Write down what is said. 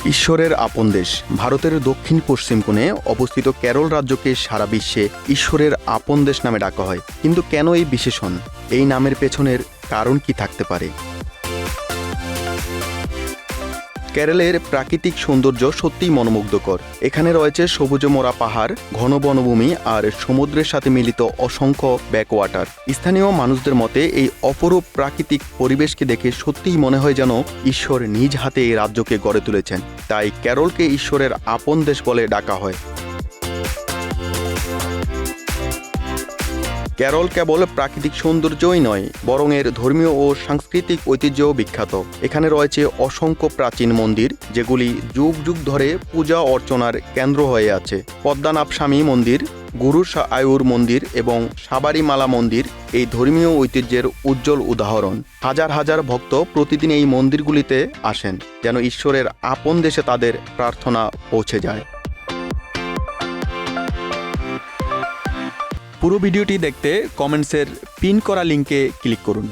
ঈশ্বরের আপন দেশ ভারতের দক্ষিণ পশ্চিম কোণে অবস্থিত কেরল রাজ্যকে সারা বিশ্বে ঈশ্বরের আপন দেশ নামে ডাকা হয়। কিন্তু কেন এই বিশেষণ? এই নামের পেছনের কারণ কি থাকতে পারে? কেরলের প্রাকৃতিক সৌন্দর্য সত্যিই মনোমুগ্ধকর। এখানে রয়েছে সবুজে মোড়া পাহাড়, ঘন বনভূমি আর সমুদ্রের সাথে মিলিত অসংখ্য ব্যাকওয়াটার। স্থানীয় মানুষদের মতে এই অপরূপ প্রাকৃতিক পরিবেশকে দেখে সত্যিই মনে হয় যেন ঈশ্বর নিজ হাতে এই রাজ্যকে গড়ে তুলেছেন। তাই কেরলকে ঈশ্বরের আপন দেশ বলে ডাকা হয়। কেরল কেবল প্রাকৃতিক সৌন্দর্যই নয়, বরং এর ধর্মীয় ও সাংস্কৃতিক ঐতিহ্যও বিখ্যাত। এখানে রয়েছে অসংখ্য প্রাচীন মন্দির, যেগুলি যুগ যুগ ধরে পূজা অর্চনার কেন্দ্র হয়ে আছে। পদ্মনাভস্বামী মন্দির, গুরু আয়ুর মন্দির এবং সাবারিমালা মন্দির এই ধর্মীয় ঐতিহ্যের উজ্জ্বল উদাহরণ। হাজার হাজার ভক্ত প্রতিদিন এই মন্দিরগুলিতে আসেন, যেন ঈশ্বরের আপন দেশে তাদের প্রার্থনা পৌঁছে যায়। পুরো ভিডিওটি দেখতে কমেন্টসের পিন করা লিঙ্কে ক্লিক করুন।